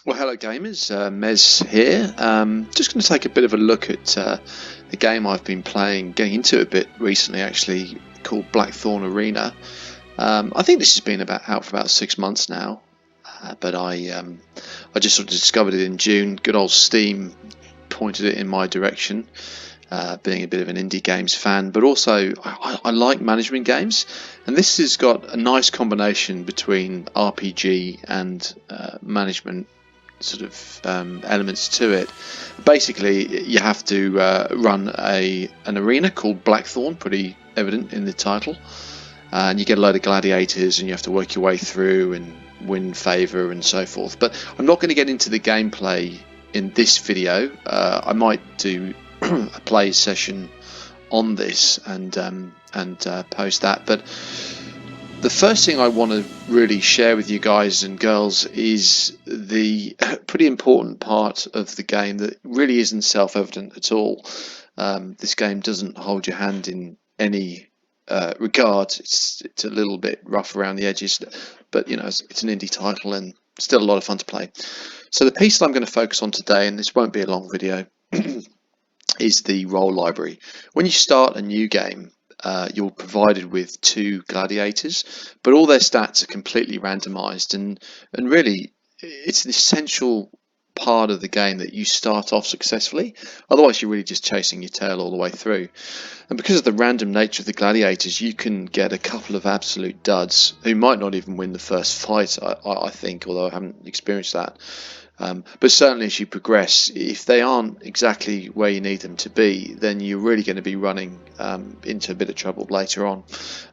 Well, hello gamers, Mez here. Just going to take a bit of a look at the game I've been playing, getting into a bit recently actually, called Blackthorn Arena. I think this has been out for about 6 months now, but I just sort of discovered it in June. Good old Steam pointed it in my direction, being a bit of an indie games fan, but also I like management games, and this has got a nice combination between RPG and management sort of elements to it. Basically, you have to run an arena called Blackthorn, pretty evident in the title, and you get a load of gladiators, and you have to work your way through and win favour and so forth. But I'm not going to get into the gameplay in this video. I might do a play session on this and post that, but the first thing I want to really share with you guys and girls is the pretty important part of the game that really isn't self-evident at all. This game doesn't hold your hand in any regard. It's a little bit rough around the edges, but you know, it's an indie title and still a lot of fun to play. So the piece that I'm going to focus on today, and this won't be a long video, is the role library. When you start a new game, you're provided with 2 gladiators, but all their stats are completely randomized, and really it's an essential part of the game that you start off successfully. Otherwise you're really just chasing your tail all the way through. And because of the random nature of the gladiators, you can get a couple of absolute duds who might not even win the first fight, I think, although I haven't experienced that. But certainly as you progress, if they aren't exactly where you need them to be, then you're really going to be running into a bit of trouble later on.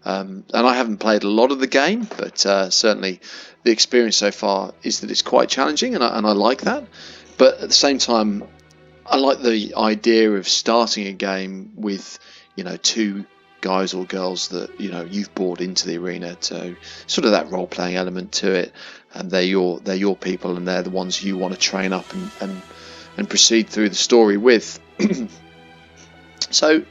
And I haven't played a lot of the game, but certainly the experience so far is that it's quite challenging, and I like that. But at the same time, I like the idea of starting a game with, you know, 2 guys or girls that, you know, you've brought into the arena, to sort of that role-playing element to it, and they're your people, and they're the ones you want to train up and proceed through the story with. So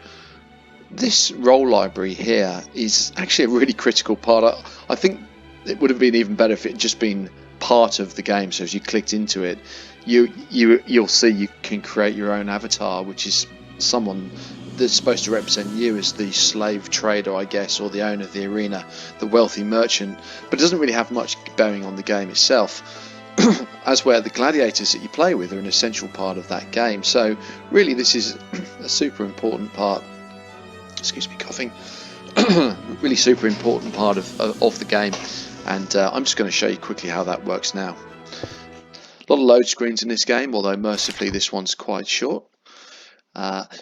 this role library here is actually a really critical part. I think it would have been even better if it had just been part of the game. So as you clicked into it, you'll see you can create your own avatar, which is someone that's supposed to represent you as the slave trader, I guess, or the owner of the arena, the wealthy merchant, but it doesn't really have much bearing on the game itself. As where the gladiators that you play with are an essential part of that game. So really this is a super important part, excuse me, coughing, really super important part of the game, and I'm just going to show you quickly how that works now. A lot of load screens in this game, although mercifully this one's quite short.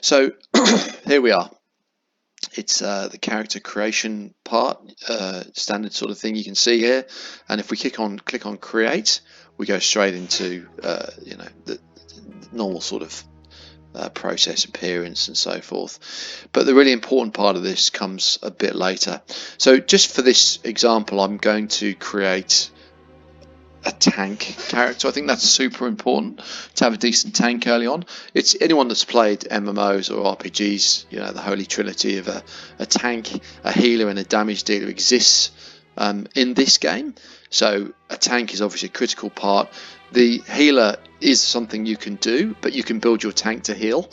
So here we are. It's the character creation part, standard sort of thing you can see here, and if we click on create, we go straight into you know, the normal sort of process, appearance and so forth. But the really important part of this comes a bit later. So just for this example, I'm going to create a tank character. I think that's super important to have a decent tank early on. It's anyone that's played MMOs or RPGs, you know, the holy trinity of a tank, a healer and a damage dealer exists in this game. So a tank is obviously a critical part. The healer is something you can do, but you can build your tank to heal.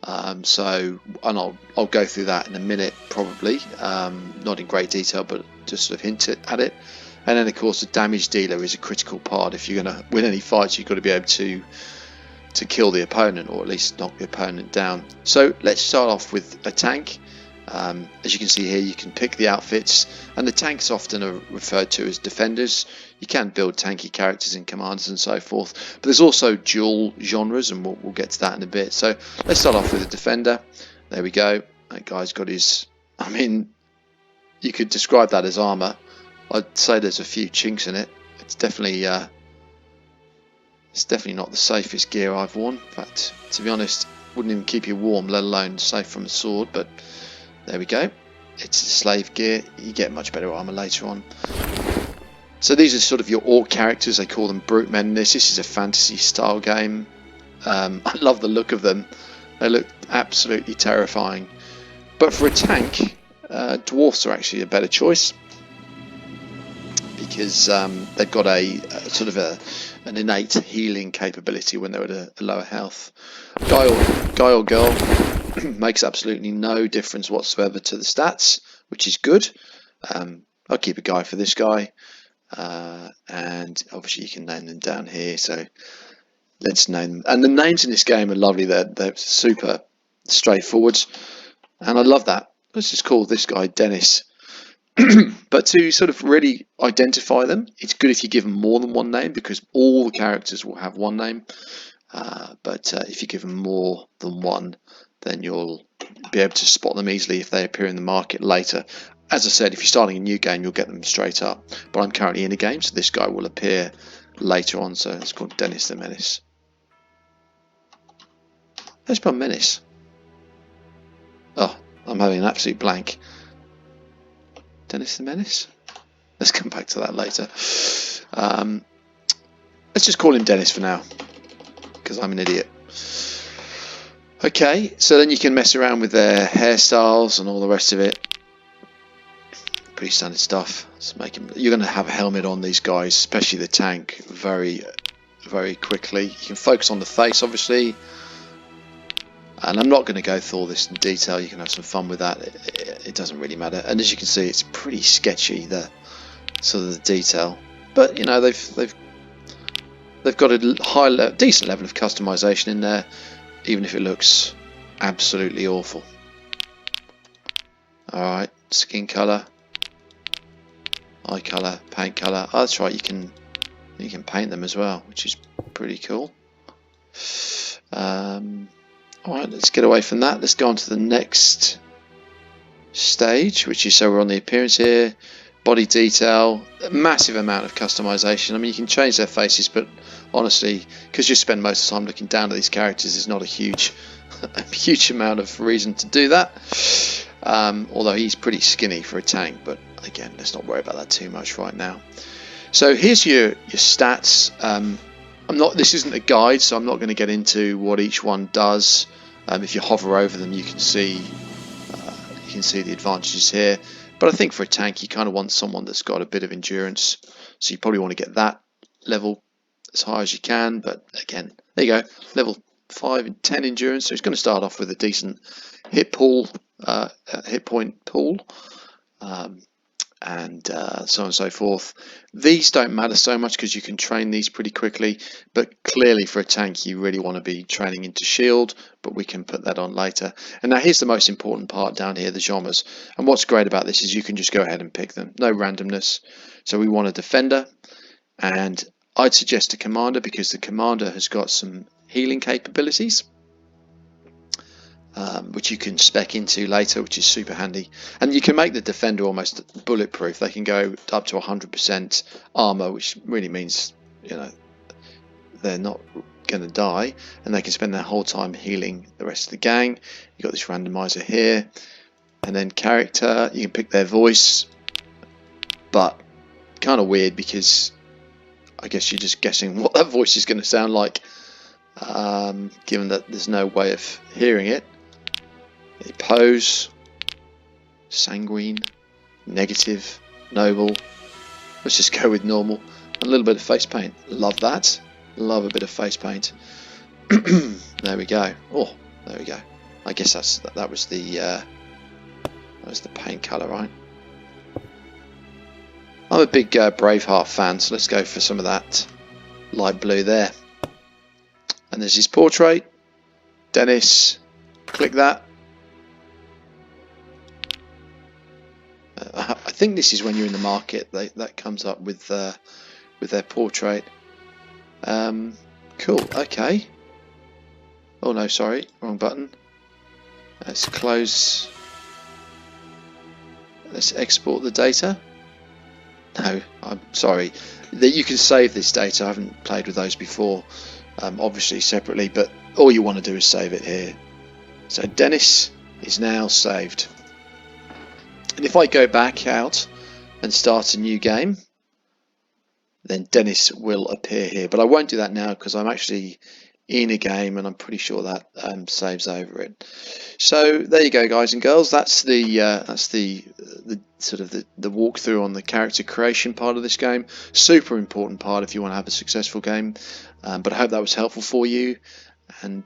And I'll go through that in a minute, probably, not in great detail, but just sort of hint at it. And then of course the damage dealer is a critical part. If you're going to win any fights, you've got to be able to kill the opponent, or at least knock the opponent down. So let's start off with a tank. As you can see here, you can pick the outfits, and the tanks often are referred to as defenders. You can build tanky characters in commanders and so forth, but there's also dual genres, and we'll get to that in a bit. So let's start off with a defender. There we go. That guy's got his, I mean, you could describe that as armor. I'd say there's a few chinks in it. It's definitely not the safest gear I've worn. In fact, to be honest, wouldn't even keep you warm, let alone safe from a sword. But there we go. It's slave gear. You get much better armor later on. So these are sort of your orc characters. They call them brute men. This is a fantasy style game. I love the look of them. They look absolutely terrifying. But for a tank, dwarfs are actually a better choice, because they've got a sort of an innate healing capability when they're at a lower health. Guy or girl makes absolutely no difference whatsoever to the stats, which is good. I'll keep a guy for this guy, and obviously you can name them down here. So let's name them. And the names in this game are lovely. They're super straightforward, and I love that. Let's just call this guy Dennis. But to sort of really identify them, it's good if you give them more than one name, because all the characters will have one name. But if you give them more than one, then you'll be able to spot them easily if they appear in the market later. As I said, if you're starting a new game, you'll get them straight up. But I'm currently in a game, so this guy will appear later on. So it's called Dennis the Menace. Let's put Menace. Oh, I'm having an absolute blank. Dennis the Menace? Let's come back to that later. Let's just call him Dennis for now, because I'm an idiot. Okay, so then you can mess around with their hairstyles and all the rest of it. Pretty standard stuff. Let's make him. You're going to have a helmet on these guys, especially the tank, very, very quickly. You can focus on the face, obviously. And I'm not going to go through all this in detail. You can have some fun with that. It doesn't really matter. And as you can see, it's pretty sketchy, the sort of the detail. But you know, they've got a decent level of customization in there, even if it looks absolutely awful. All right, skin color, eye color, paint color. Oh, that's right. You can paint them as well, which is pretty cool. Alright, let's get away from that. Let's go on to the next stage, which is, so we're on the appearance here, body detail, a massive amount of customization. I mean, you can change their faces, but honestly, because you spend most of the time looking down at these characters, there's not a huge amount of reason to do that. Although he's pretty skinny for a tank, but again, let's not worry about that too much right now. So here's your stats. This isn't a guide, so I'm not going to get into what each one does. If you hover over them, you can see the advantages here. But I think for a tank, you kind of want someone that's got a bit of endurance. So you probably want to get that level as high as you can. But again, there you go, level 5 and 10 endurance. So it's going to start off with a decent hit point pool. And so on and so forth. These don't matter so much because you can train these pretty quickly, but clearly for a tank you really want to be training into shield, but we can put that on later. And now here's the most important part down here, the genres. And what's great about this is you can just go ahead and pick them, no randomness. So we want a defender, and I'd suggest a commander because the commander has got some healing capabilities, which you can spec into later, which is super handy. And you can make the defender almost bulletproof. They can go up to 100% armor, which really means, you know, they're not going to die, and they can spend their whole time healing the rest of the gang. You've got this randomizer here, and then character, you can pick their voice, but kind of weird because I guess you're just guessing what that voice is going to sound like, given that there's no way of hearing it. Pose, sanguine, negative, noble. Let's just go with normal. A little bit of face paint. Love that. Love a bit of face paint. There we go. Oh, there we go. I guess that was the paint color, right? I'm a big Braveheart fan, so let's go for some of that light blue there. And there's his portrait. Dennis. Click that. I think this is when you're in the market that comes up with their portrait. Cool. Okay. Oh no, sorry, wrong button. Let's close. Let's export the data. No, I'm sorry. That you can save this data. I haven't played with those before, obviously separately, but all you want to do is save it here. So Dennis is now saved. And if I go back out and start a new game, then Dennis will appear here. But I won't do that now because I'm actually in a game, and I'm pretty sure that saves over it. So there you go, guys and girls. That's the sort of the walkthrough on the character creation part of this game. Super important part if you want to have a successful game. But I hope that was helpful for you. And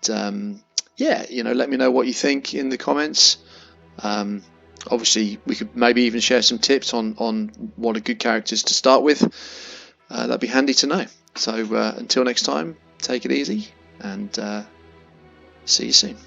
yeah, let me know what you think in the comments. Obviously, we could maybe even share some tips on what are good characters to start with. That'd be handy to know. So until next time, take it easy and see you soon.